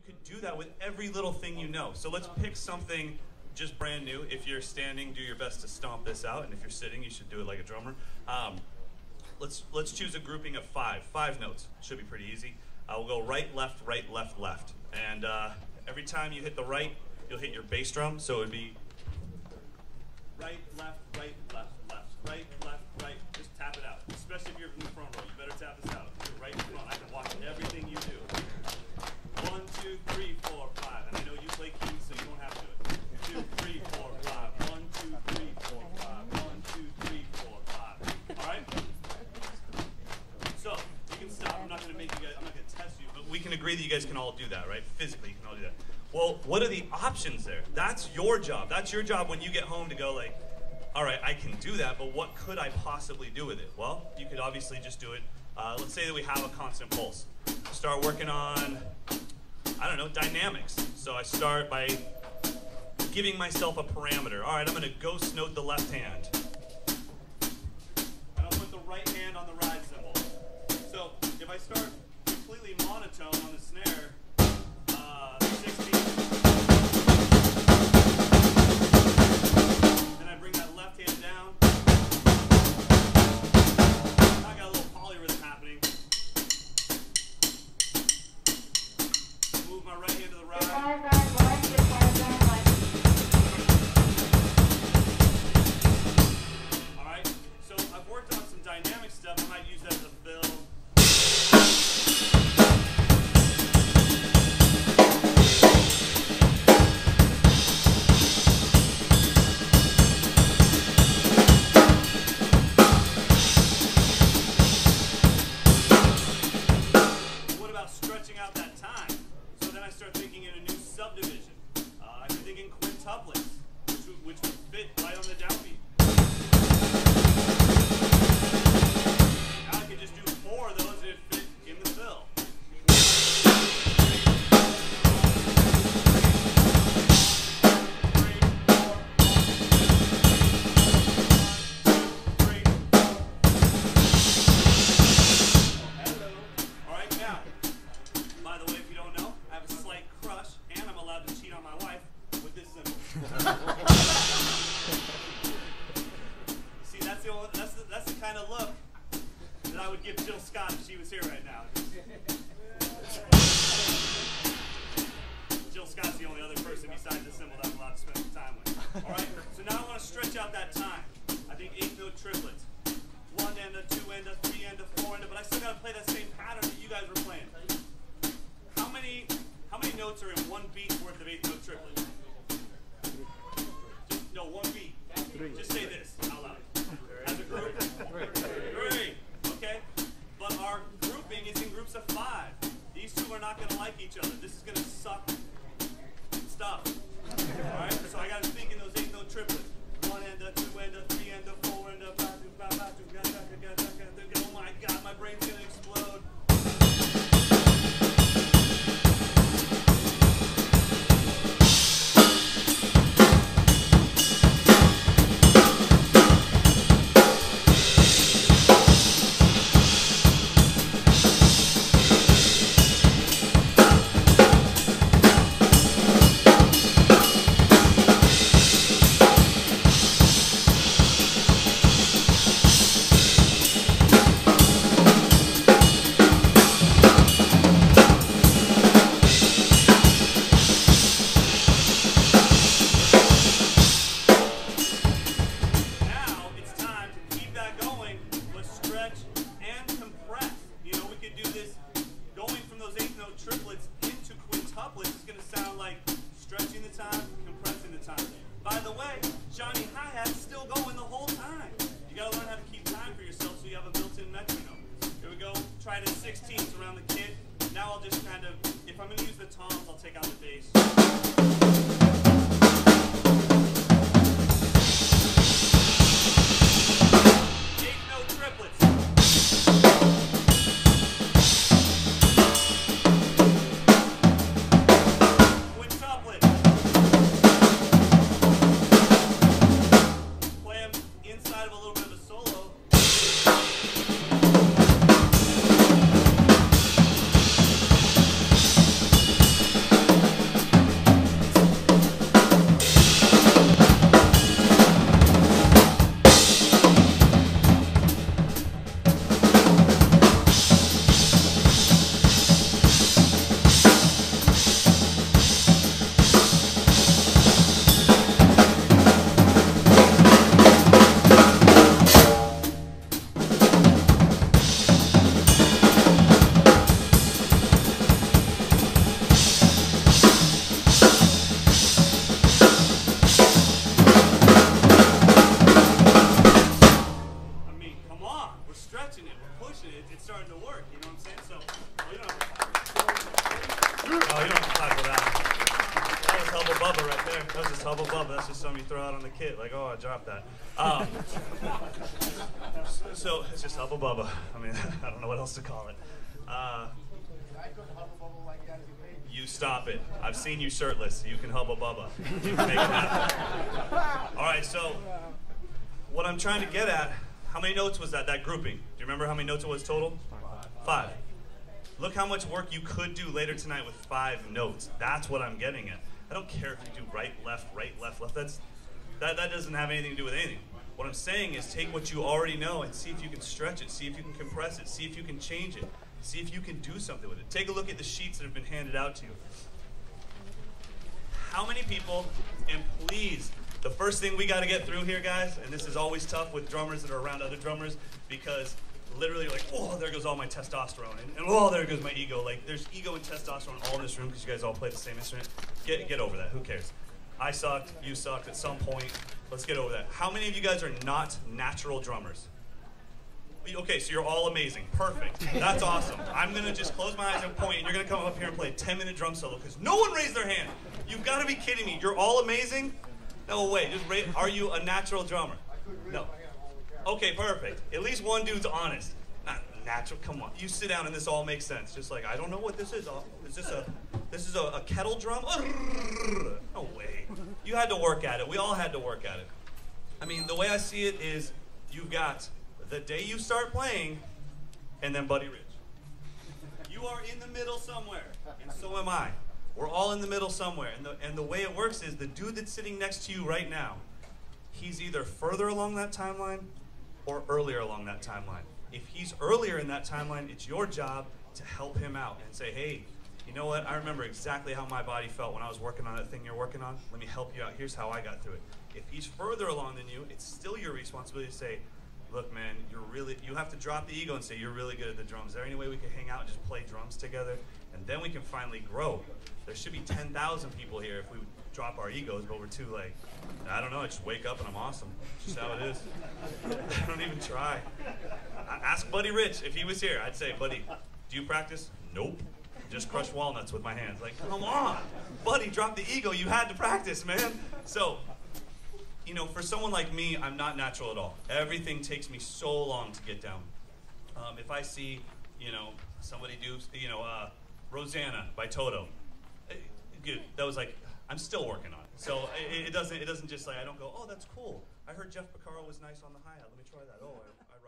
could do that with every little thing you know. So let's pick something just brand new. If you're standing, do your best to stomp this out, and if you're sitting, you should do it like a drummer. Let's choose a grouping of 5 notes. Should be pretty easy. We'll go right, left, left. And every time you hit the right, you'll hit your bass drum. So it would be right, left, right, left, right, left, right. Just tap it out. Especially if you're in the front row, you better tap this out. If you're right in front, I can watch everything you do. 1, 2, 3, 4, 5. And I know you play keys, so you don't have to do it. 2, 3, 4, 5. 1, 2, 3, 4, 5. 1, 2, 3, 4, 5. All right? So you can stop. I'm not going to make you guys. I'm not going to test you, but we can agree that you guys can all do that, right? Physically, you can all do that. Well, what are the options there? That's your job. That's your job when you get home to go like, all right, I can do that, but what could I possibly do with it? Well, you could obviously just do it. Let's say that we have a constant pulse. Start working on, I don't know, dynamics. So I start by giving myself a parameter. All right, I'm going to ghost note the left hand. And I'll put the right hand on the ride cymbal. So if I start completely monotone on the snare, 16. Then I bring that left hand down. I got a little polyrhythm happening. Move my right hand to the right. Alright, so I've worked on some dynamic stuff. I might use that as a fill. Stretching out that time. So then I start thinking in a new subdivision. I'm thinking quintuplets, which would fit right on the downbeat. Now I could just do 4 of those and it'd fit in the fill. See, that's the kind of look that I would give Jill Scott if she was here right now. Jill Scott's the only other person besides the cymbal that I'm allowed to spend some time with. All right, so now I want to stretch out that time. I think 8-note triplets. 1 and a 2 and a 3 and a 4 and a, but I still got to play that same pattern that you guys were playing. How many notes are in one beat's worth of 8-note triplets? No, 1 beat. 3. Just say this out loud. As a group? 3. Okay. But our grouping is in groups of 5. These two are not going to like each other. This is going to suck stuff. Alright? So I got to think in those 8-note triplets. 1 and a 2 and a 3 and a 4 and a 5. Oh my God, my brain's going to explode. Try to 16ths around the kit. Now I'll just kind of, if I'm going to use the toms, I'll take out the bass. Oh, you don't have to clap for that. That was Hubba Bubba right there. That was just Hubba Bubba. That's just something you throw out on the kid. Like, oh, I dropped that. So it's just Hubba Bubba. I mean, I don't know what else to call it. You stop it. I've seen you shirtless. You can Hubba Bubba. You can make it happen. All right, so what I'm trying to get at, how many notes was that grouping? Do you remember how many notes it was total? 5. Look how much work you could do later tonight with 5 notes. That's what I'm getting at. I don't care if you do right, left, left. That doesn't have anything to do with anything. What I'm saying is take what you already know and see if you can stretch it, see if you can compress it, see if you can change it, see if you can do something with it. Take a look at the sheets that have been handed out to you. How many people, and please, the first thing we got to get through here, guys, and this is always tough with drummers that are around other drummers, because literally like, oh, there goes all my testosterone, and oh, there goes my ego. Like, there's ego and testosterone all in this room because you guys all play the same instrument. Get over that. Who cares? I sucked. You sucked at some point. Let's get over that. How many of you guys are not natural drummers? Okay, so you're all amazing. Perfect. That's awesome. I'm going to just close my eyes and point, and you're going to come up here and play a 10-minute drum solo because no one raised their hand. You've got to be kidding me. You're all amazing? No way. Are you a natural drummer? No. Okay, perfect. At least one dude's honest. Not natural. Come on. You sit down and this all makes sense. Just like, I don't know what this is. This is a kettle drum? No way. You had to work at it. We all had to work at it. I mean, the way I see it is you've got the day you start playing and then Buddy Rich. You are in the middle somewhere, and so am I. We're all in the middle somewhere. And the way it works is the dude that's sitting next to you right now, he's either further along that timeline or earlier along that timeline. If he's earlier in that timeline, it's your job to help him out and say, hey, you know what? I remember exactly how my body felt when I was working on that thing you're working on. Let me help you out. Here's how I got through it. If he's further along than you, it's still your responsibility to say, look, man, you have to drop the ego and say, you're really good at the drums. Is there any way we can hang out and just play drums together? And then we can finally grow. There should be 10,000 people here if we drop our egos, but we're too like, I don't know, I just wake up and I'm awesome. It's just how it is. I don't even try. Ask Buddy Rich if he was here. I'd say, Buddy, do you practice? Nope. Just crush walnuts with my hands. Like, come on. Buddy, drop the ego. You had to practice, man. So, you know, for someone like me, I'm not natural at all. Everything takes me so long to get down. If I see, you know, somebody do, you know, Rosanna by Toto, good. That was like, I'm still working on it. So it doesn't just like, I don't go, oh, that's cool. I heard Jeff Porcaro was nice on the hi-hat. Let me try that. Oh, I